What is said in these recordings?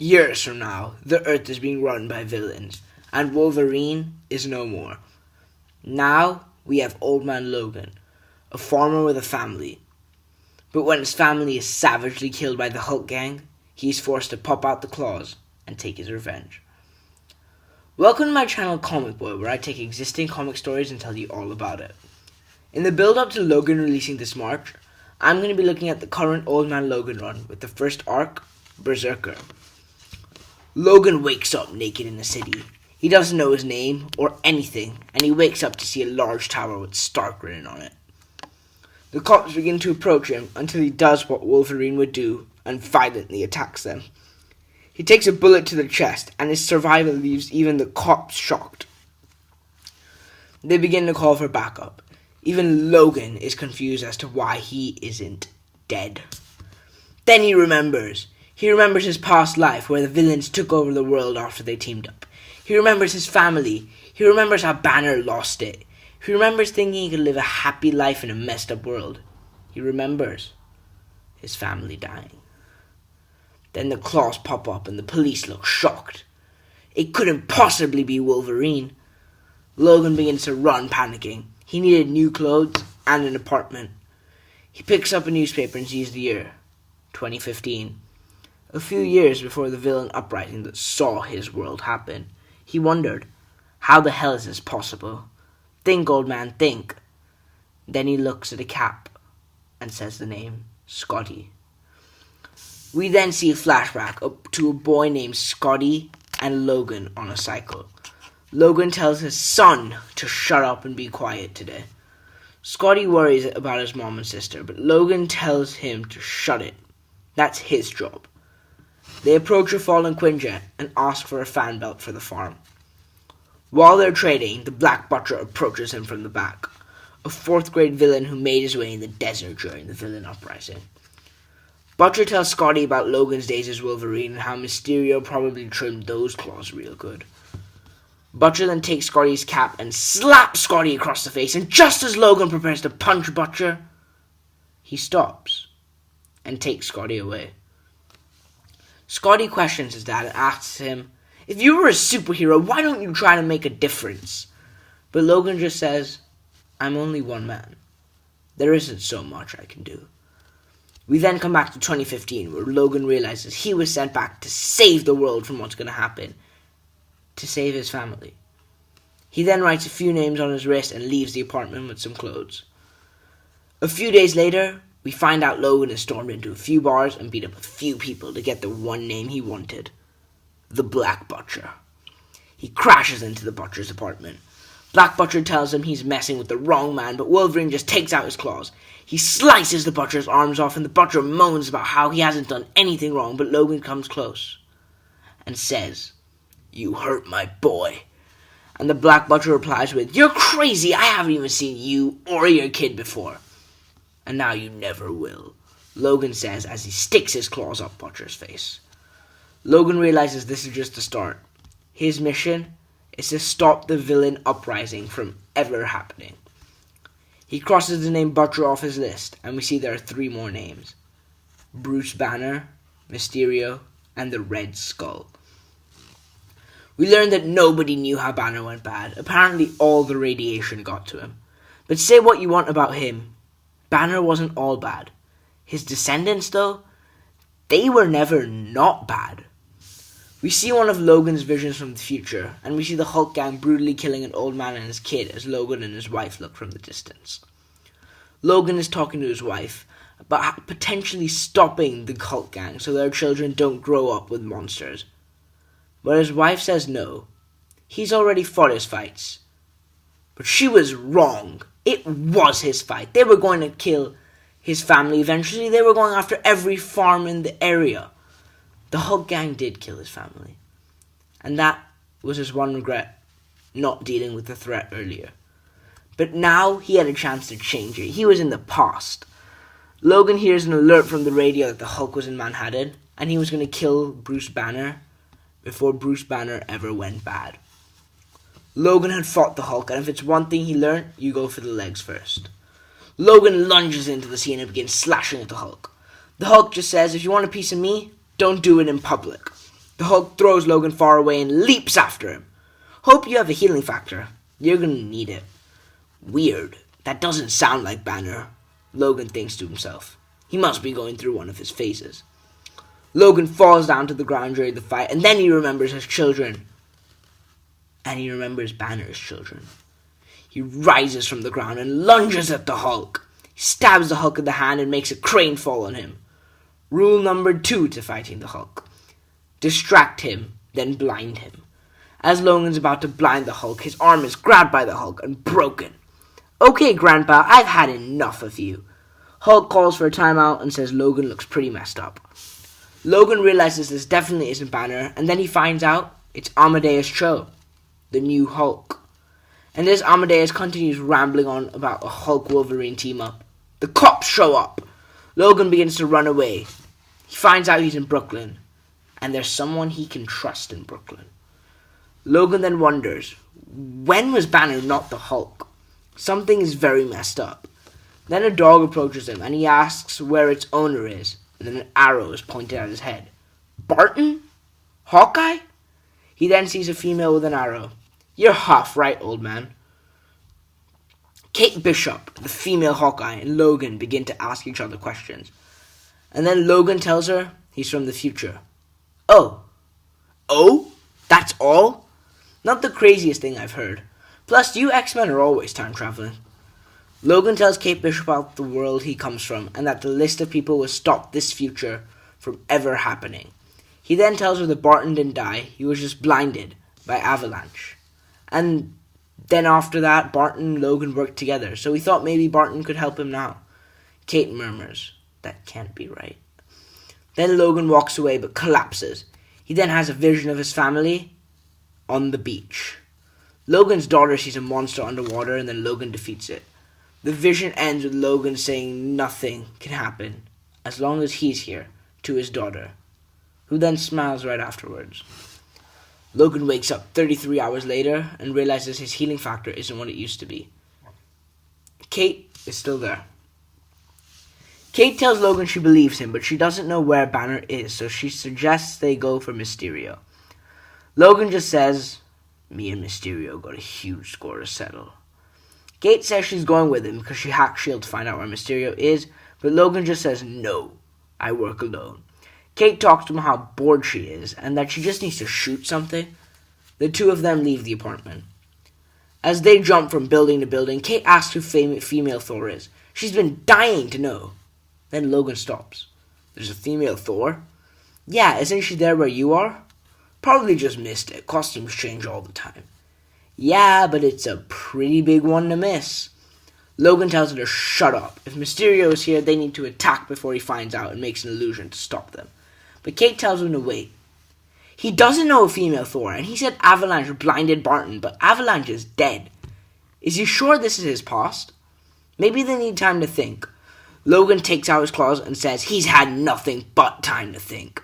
Years from now, the Earth is being run by villains, and Wolverine is no more. Now, we have Old Man Logan, a farmer with a family. But when his family is savagely killed by the Hulk gang, he's forced to pop out the claws and take his revenge. Welcome to my channel Comic Boy, where I take existing comic stories and tell you all about it. In the build-up to Logan releasing this March, I'm going to be looking at the current Old Man Logan run with the first arc, Berserker. Logan wakes up naked in the city. He doesn't know his name or anything, and he wakes up to see a large tower with Stark written on it. The cops begin to approach him until he does what Wolverine would do and violently attacks them. He takes a bullet to the chest, and his survival leaves even the cops shocked. They begin to call for backup. Even Logan is confused as to why he isn't dead. Then he remembers. He remembers his past life where the villains took over the world after they teamed up. He remembers his family. He remembers how Banner lost it. He remembers thinking he could live a happy life in a messed up world. He remembers his family dying. Then the claws pop up and the police look shocked. It couldn't possibly be Wolverine. Logan begins to run, panicking. He needed new clothes and an apartment. He picks up a newspaper and sees the year, 2015. A few years before the villain uprising that saw his world happen. He wondered, how the hell is this possible? Think, old man, think. Then he looks at a cap and says the name, Scotty. We then see a flashback up to a boy named Scotty and Logan on a cycle. Logan tells his son to shut up and be quiet today. Scotty worries about his mom and sister, but Logan tells him to shut it. That's his job. They approach a fallen Quinjet and ask for a fan belt for the farm. While they're trading, the Black Butcher approaches him from the back, a 4th grade villain who made his way in the desert during the villain uprising. Butcher tells Scotty about Logan's days as Wolverine and how Mysterio probably trimmed those claws real good. Butcher then takes Scotty's cap and slaps Scotty across the face, and just as Logan prepares to punch Butcher, he stops and takes Scotty away. Scotty questions his dad and asks him, if you were a superhero, why don't you try to make a difference? But Logan just says, I'm only one man. There isn't so much I can do. We then come back to 2015, where Logan realizes he was sent back to save the world from what's going to happen. To save his family. He then writes a few names on his wrist and leaves the apartment with some clothes. A few days later, we find out Logan has stormed into a few bars and beat up a few people to get the one name he wanted. The Black Butcher. He crashes into the Butcher's apartment. Black Butcher tells him he's messing with the wrong man, but Wolverine just takes out his claws. He slices the Butcher's arms off, and the Butcher moans about how he hasn't done anything wrong, but Logan comes close and says, you hurt my boy. And the Black Butcher replies with, you're crazy, I haven't even seen you or your kid before. And now you never will, Logan says as he sticks his claws up Butcher's face. Logan realizes this is just the start. His mission is to stop the villain uprising from ever happening. He crosses the name Butcher off his list, and we see there are 3 more names. Bruce Banner, Mysterio, and the Red Skull. We learn that nobody knew how Banner went bad. Apparently all the radiation got to him. But say what you want about him, Banner wasn't all bad. His descendants, though, they were never not bad. We see one of Logan's visions from the future, and we see the Hulk gang brutally killing an old man and his kid as Logan and his wife look from the distance. Logan is talking to his wife about potentially stopping the Hulk gang so their children don't grow up with monsters. But his wife says no. He's already fought his fights. But she was wrong. It was his fight. They were going to kill his family eventually. They were going after every farm in the area. The Hulk gang did kill his family. And that was his one regret, not dealing with the threat earlier. But now he had a chance to change it. He was in the past. Logan hears an alert from the radio that the Hulk was in Manhattan, and he was going to kill Bruce Banner before Bruce Banner ever went bad. Logan had fought the Hulk, and if it's one thing he learned, you go for the legs first. Logan lunges into the scene and begins slashing at the Hulk. The Hulk just says, if you want a piece of me, don't do it in public. The Hulk throws Logan far away and leaps after him. Hope you have a healing factor. You're gonna need it. Weird. That doesn't sound like Banner, Logan thinks to himself. He must be going through one of his phases. Logan falls down to the ground during the fight, and then he remembers his children. And he remembers Banner's children. He rises from the ground and lunges at the Hulk. He stabs the Hulk in the hand and makes a crane fall on him. Rule number 2 to fighting the Hulk. Distract him, then blind him. As Logan's about to blind the Hulk, his arm is grabbed by the Hulk and broken. Okay, Grandpa, I've had enough of you. Hulk calls for a timeout and says Logan looks pretty messed up. Logan realizes this definitely isn't Banner, and then he finds out it's Amadeus Cho, the new Hulk. And as Amadeus continues rambling on about a Hulk-Wolverine team-up, the cops show up. Logan begins to run away. He finds out he's in Brooklyn, and there's someone he can trust in Brooklyn. Logan then wonders, when was Banner not the Hulk? Something is very messed up. Then a dog approaches him, and he asks where its owner is, and then an arrow is pointed at his head. Barton? Hawkeye? He then sees a female with an arrow. You're half right, old man. Kate Bishop, the female Hawkeye, and Logan begin to ask each other questions. And then Logan tells her he's from the future. Oh? That's all? Not the craziest thing I've heard. Plus, you X-Men are always time traveling. Logan tells Kate Bishop about the world he comes from and that the list of people will stop this future from ever happening. He then tells her that Barton didn't die, he was just blinded by Avalanche. And then after that, Barton and Logan worked together, so he thought maybe Barton could help him now. Kate murmurs, that can't be right. Then Logan walks away but collapses. He then has a vision of his family on the beach. Logan's daughter sees a monster underwater and then Logan defeats it. The vision ends with Logan saying nothing can happen as long as he's here to his daughter, who then smiles right afterwards. Logan wakes up 33 hours later and realizes his healing factor isn't what it used to be. Kate is still there. Kate tells Logan she believes him, but she doesn't know where Banner is, so she suggests they go for Mysterio. Logan just says, me and Mysterio got a huge score to settle. Kate says she's going with him because she hacked S.H.I.E.L.D. to find out where Mysterio is, but Logan just says, no, I work alone. Kate talks to him how bored she is and that she just needs to shoot something. The two of them leave the apartment. As they jump from building to building, Kate asks who female Thor is. She's been dying to know. Then Logan stops. There's a female Thor? Yeah, isn't she there where you are? Probably just missed it. Costumes change all the time. Yeah, but it's a pretty big one to miss. Logan tells her to shut up. If Mysterio is here, they need to attack before he finds out and makes an illusion to stop them. But Kate tells him to wait. He doesn't know a female Thor, and he said Avalanche blinded Barton, but Avalanche is dead. Is he sure this is his past? Maybe they need time to think. Logan takes out his claws and says he's had nothing but time to think.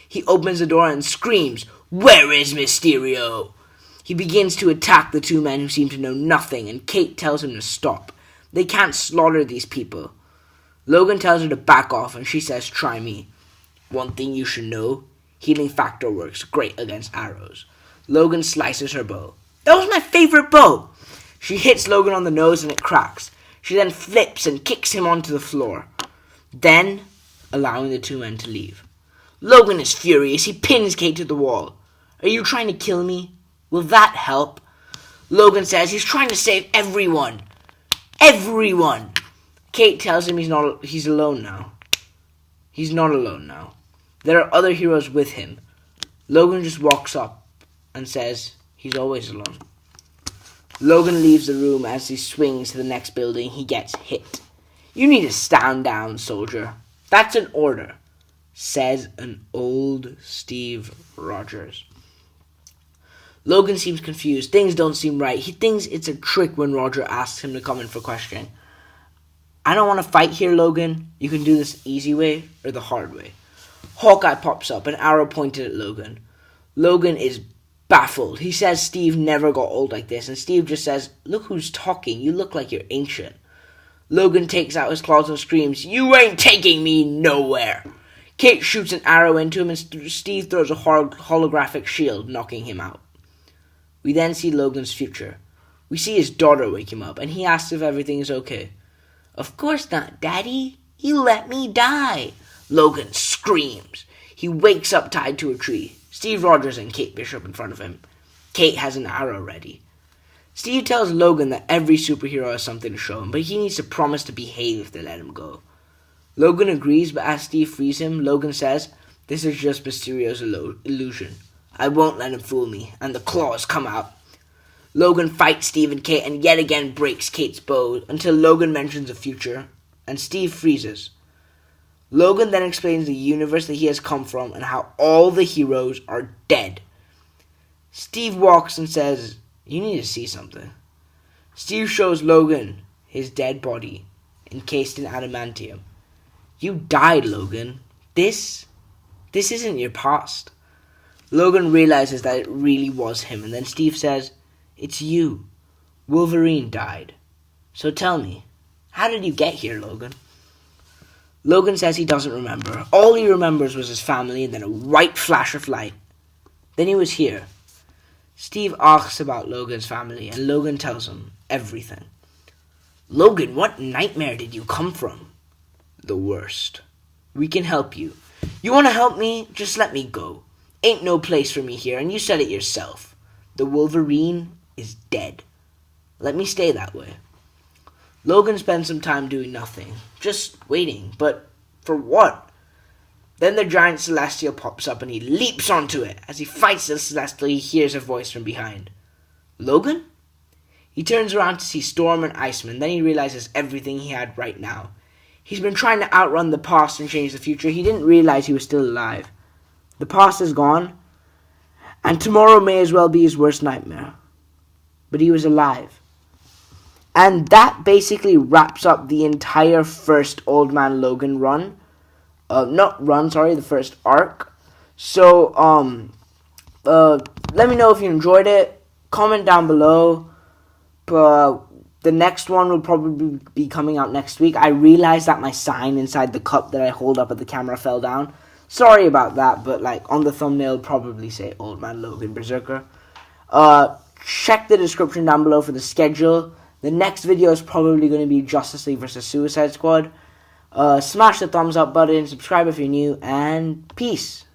He opens the door and screams, "Where is Mysterio?" He begins to attack the two men who seem to know nothing, and Kate tells him to stop. They can't slaughter these people. Logan tells her to back off, and she says, try me. One thing you should know, healing factor works great against arrows. Logan slices her bow. That was my favorite bow! She hits Logan on the nose and it cracks. She then flips and kicks him onto the floor, then allowing the two men to leave. Logan is furious. He pins Kate to the wall. Are you trying to kill me? Will that help? Logan says he's trying to save everyone. Everyone! Kate tells him he's alone now. He's not alone now. There are other heroes with him. Logan just walks up and says he's always alone. Logan leaves the room. As he swings to the next building, he gets hit. You need to stand down, soldier. That's an order, says an old Steve Rogers. Logan seems confused. Things don't seem right. He thinks it's a trick when Roger asks him to come in for questioning. I don't want to fight here, Logan. You can do this easy way or the hard way. Hawkeye pops up, an arrow pointed at Logan. Logan is baffled. He says Steve never got old like this, and Steve just says, look who's talking. You look like you're ancient. Logan takes out his claws and screams, you ain't taking me nowhere. Kate shoots an arrow into him, and Steve throws a holographic shield, knocking him out. We then see Logan's future. We see his daughter wake him up, and he asks if everything is okay. "Of course not, Daddy. You let me die." Logan screams. He wakes up tied to a tree. Steve Rogers and Kate Bishop in front of him. Kate has an arrow ready. Steve tells Logan that every superhero has something to show him, but he needs to promise to behave if they let him go. Logan agrees, but as Steve frees him, Logan says, "This is just Mysterio's illusion. I won't let him fool me," and the claws come out. Logan fights Steve and Kate and yet again breaks Kate's bow until Logan mentions the future, and Steve freezes. Logan then explains the universe that he has come from and how all the heroes are dead. Steve walks and says, "You need to see something." Steve shows Logan his dead body, encased in adamantium. "You died, Logan. This isn't your past." Logan realizes that it really was him, and then Steve says, "It's you. Wolverine died. So tell me, how did you get here, Logan?" Logan says he doesn't remember. All he remembers was his family and then a white flash of light. Then he was here. Steve asks about Logan's family, and Logan tells him everything. "Logan, what nightmare did you come from?" "The worst. We can help you. You want to help me? Just let me go. Ain't no place for me here, and you said it yourself. The Wolverine is dead. Let me stay that way." Logan spends some time doing nothing, just waiting, but for what? Then the giant Celestial pops up and he leaps onto it. As he fights the Celestial, he hears a voice from behind. "Logan?" He turns around to see Storm and Iceman, then he realizes everything he had right now. He's been trying to outrun the past and change the future. He didn't realize he was still alive. The past is gone, and tomorrow may as well be his worst nightmare. But he was alive. And that basically wraps up the entire first Old Man Logan run. The first arc. So, let me know if you enjoyed it. Comment down below. The next one will probably be coming out next week. I realized that my sign inside the cup that I hold up at the camera fell down. Sorry about that, but on the thumbnail, probably say Old Man Logan Berserker. Check the description down below for the schedule. The next video is probably going to be Justice League vs. Suicide Squad. Smash the thumbs up button, subscribe if you're new, and peace.